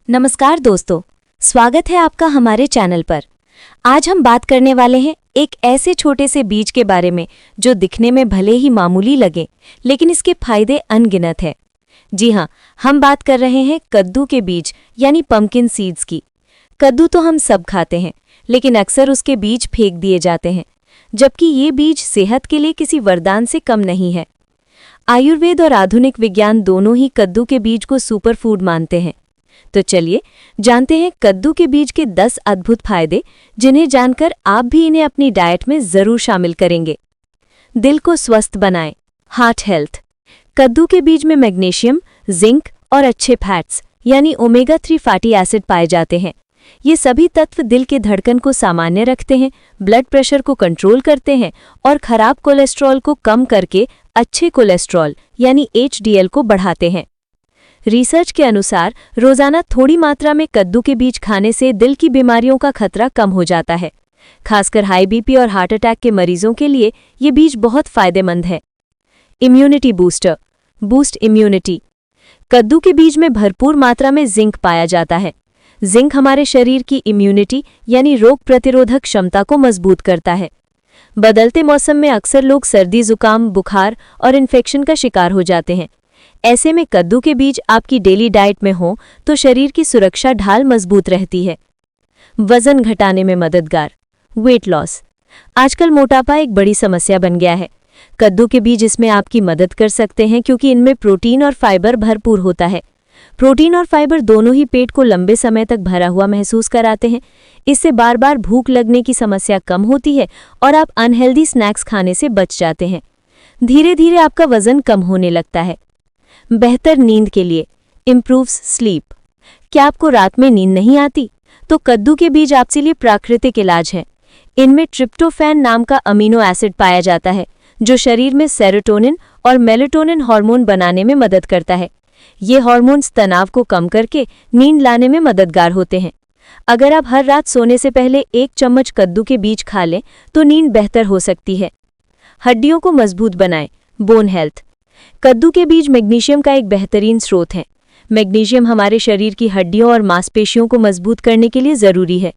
नमस्कार दोस्तों, स्वागत है आपका हमारे चैनल पर। आज हम बात करने वाले हैं एक ऐसे छोटे से बीज के बारे में जो दिखने में भले ही मामूली लगे, लेकिन इसके फायदे अनगिनत हैं। जी हाँ, हम बात कर रहे हैं कद्दू के बीज यानी पंपकिन सीड्स की। कद्दू तो हम सब खाते हैं, लेकिन अक्सर उसके बीज फेंक दिए जाते हैं, जबकि ये बीज सेहत के लिए किसी वरदान से कम नहीं है। आयुर्वेद और आधुनिक विज्ञान दोनों ही कद्दू के बीज को सुपर फूड मानते हैं। तो चलिए जानते हैं कद्दू के बीज के 10 अद्भुत फायदे, जिन्हें जानकर आप भी इन्हें अपनी डाइट में जरूर शामिल करेंगे। दिल को स्वस्थ बनाएं, हार्ट हेल्थ। कद्दू के बीज में मैग्नीशियम, जिंक और अच्छे फैट्स यानी ओमेगा 3 फैटी एसिड पाए जाते हैं। ये सभी तत्व दिल के धड़कन को सामान्य रखते हैं, ब्लड प्रेशर को कंट्रोल करते हैं और खराब कोलेस्ट्रॉल को कम करके अच्छे कोलेस्ट्रॉल यानी HDL को बढ़ाते हैं। रिसर्च के अनुसार रोजाना थोड़ी मात्रा में कद्दू के बीज खाने से दिल की बीमारियों का खतरा कम हो जाता है। खासकर हाई बीपी और हार्ट अटैक के मरीजों के लिए ये बीज बहुत फायदेमंद है। Immunity booster, boost immunity. कद्दू के बीज में भरपूर मात्रा में जिंक पाया जाता है। जिंक हमारे शरीर की इम्यूनिटी यानी रोग प्रतिरोधक क्षमता को मजबूत करता है। बदलते मौसम में अक्सर लोग सर्दी, जुकाम, बुखार और इन्फेक्शन का शिकार हो जाते हैं। ऐसे में कद्दू के बीज आपकी डेली डाइट में हो तो शरीर की सुरक्षा ढाल मजबूत रहती है। वजन घटाने में मददगार, वेट लॉस। आजकल मोटापा एक बड़ी समस्या बन गया है। कद्दू के बीज इसमें आपकी मदद कर सकते हैं, क्योंकि इनमें प्रोटीन और फाइबर भरपूर होता है। प्रोटीन और फाइबर दोनों ही पेट को लंबे समय तक भरा हुआ महसूस कराते हैं। इससे बार बार भूख लगने की समस्या कम होती है और आप अनहेल्दी स्नैक्स खाने से बच जाते हैं। धीरे धीरे आपका वजन कम होने लगता है। बेहतर नींद के लिए, इम्प्रूव्स स्लीप। क्या आपको रात में नींद नहीं आती? तो कद्दू के बीज आपके लिए प्राकृतिक इलाज है। इनमें ट्रिप्टोफैन नाम का अमीनो एसिड पाया जाता है, जो शरीर में सेरोटोनिन और मेलेटोनिन हार्मोन बनाने में मदद करता है। ये हार्मोन्स तनाव को कम करके नींद लाने में मददगार होते हैं। अगर आप हर रात सोने से पहले 1 चम्मच कद्दू के बीज खा लें तो नींद बेहतर हो सकती है। हड्डियों को मजबूत बनाएं, बोन हेल्थ। कद्दू के बीज मैग्नीशियम का एक बेहतरीन स्रोत है। मैग्नीशियम हमारे शरीर की हड्डियों और मांसपेशियों को मजबूत करने के लिए ज़रूरी है।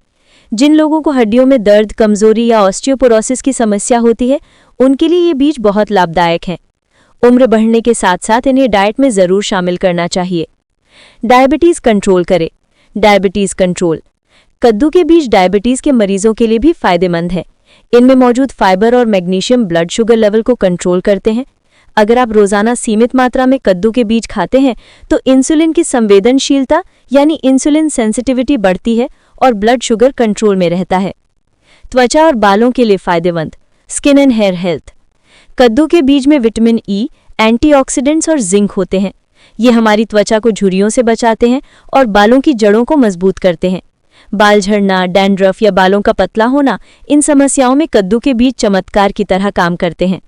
जिन लोगों को हड्डियों में दर्द, कमजोरी या ऑस्टियोपोरोसिस की समस्या होती है, उनके लिए ये बीज बहुत लाभदायक हैं। उम्र बढ़ने के साथ साथ इन्हें डाइट में ज़रूर शामिल करना चाहिए। डायबिटीज़ कंट्रोल करें, डायबिटीज़ कंट्रोल। कद्दू के बीज डायबिटीज़ के मरीजों के लिए भी फायदेमंद है। इनमें मौजूद फाइबर और मैग्नीशियम ब्लड शुगर लेवल को कंट्रोल करते हैं। अगर आप रोजाना सीमित मात्रा में कद्दू के बीज खाते हैं तो इंसुलिन की संवेदनशीलता यानी इंसुलिन सेंसिटिविटी बढ़ती है और ब्लड शुगर कंट्रोल में रहता है। त्वचा और बालों के लिए फायदेमंद, स्किन एंड हेयर हेल्थ। कद्दू के बीज में विटामिन ई, एंटीऑक्सीडेंट्स और जिंक होते हैं। ये हमारी त्वचा को झुर्रियों से बचाते हैं और बालों की जड़ों को मजबूत करते हैं। बाल झड़ना, डैंड्रफ या बालों का पतला होना, इन समस्याओं में कद्दू के बीज चमत्कार की तरह काम करते हैं।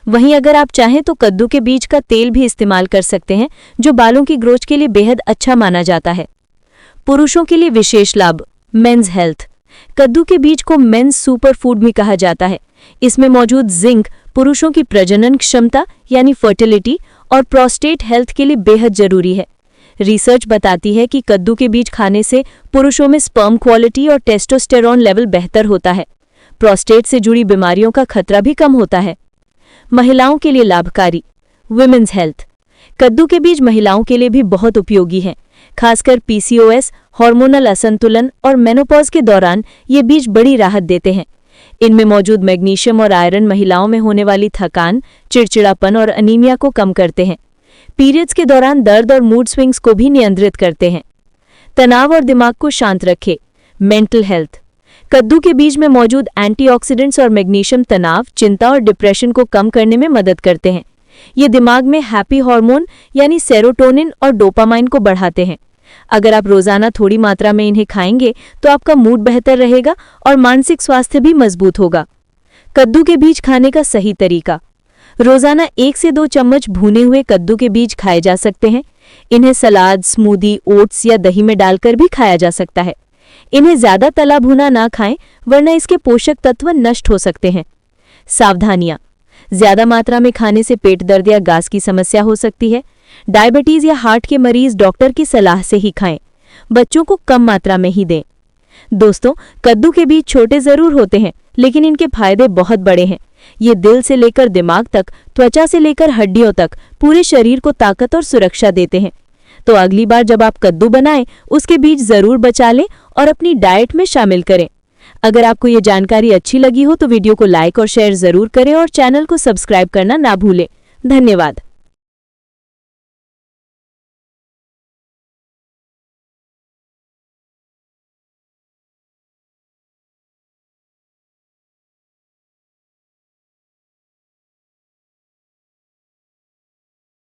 वहीं अगर आप चाहें तो कद्दू के बीज का तेल भी इस्तेमाल कर सकते हैं, जो बालों की ग्रोथ के लिए बेहद अच्छा माना जाता है। पुरुषों के लिए विशेष लाभ, मेंस हेल्थ। कद्दू के बीज को मेंस सुपर फूड भी कहा जाता है। इसमें मौजूद जिंक पुरुषों की प्रजनन क्षमता यानी फर्टिलिटी और प्रोस्टेट हेल्थ के लिए बेहद जरूरी है। रिसर्च बताती है कि कद्दू के बीज खाने से पुरुषों में स्पर्म क्वालिटी और टेस्टोस्टेरोन लेवल बेहतर होता है। प्रोस्टेट से जुड़ी बीमारियों का खतरा भी कम होता है। महिलाओं के लिए लाभकारी, वुमेन्स हेल्थ। कद्दू के बीज महिलाओं के लिए भी बहुत उपयोगी हैं। खासकर PCOS, हार्मोनल असंतुलन और मेनोपॉज के दौरान ये बीज बड़ी राहत देते हैं। इनमें मौजूद मैग्नीशियम और आयरन महिलाओं में होने वाली थकान, चिड़चिड़ापन और अनीमिया को कम करते हैं। पीरियड्स के दौरान दर्द और मूड स्विंग्स को भी नियंत्रित करते हैं। तनाव और दिमाग को शांत रखे, मेंटल हेल्थ। कद्दू के बीज में मौजूद एंटीऑक्सीडेंट्स और मैग्नीशियम तनाव, चिंता और डिप्रेशन को कम करने में मदद करते हैं। ये दिमाग में हैप्पी हार्मोन यानी सेरोटोनिन और डोपामाइन को बढ़ाते हैं। अगर आप रोजाना थोड़ी मात्रा में इन्हें खाएंगे तो आपका मूड बेहतर रहेगा और मानसिक स्वास्थ्य भी मजबूत होगा। कद्दू के बीज खाने का सही तरीका, रोजाना 1 से 2 चम्मच भुने हुए कद्दू के बीज खाए जा सकते हैं। इन्हें सलाद, स्मूदी, ओट्स या दही में डालकर भी खाया जा सकता है। इन्हें ज्यादा तला भुना ना खाएं, वरना इसके पोषक तत्व नष्ट हो सकते हैं। सावधानियां, ज्यादा मात्रा में खाने से पेट दर्द या गैस की समस्या हो सकती है। डायबिटीज या हार्ट के मरीज डॉक्टर की सलाह से ही खाएं। बच्चों को कम मात्रा में ही दें। दोस्तों, कद्दू के बीज छोटे जरूर होते हैं, लेकिन इनके फायदे बहुत बड़े हैं। ये दिल से लेकर दिमाग तक, त्वचा से लेकर हड्डियों तक पूरे शरीर को ताकत और सुरक्षा देते हैं। तो अगली बार जब आप कद्दू बनाएं, उसके बीज जरूर बचा लें और अपनी डाइट में शामिल करें। अगर आपको ये जानकारी अच्छी लगी हो तो वीडियो को लाइक और शेयर जरूर करें और चैनल को सब्सक्राइब करना ना भूलें। धन्यवाद।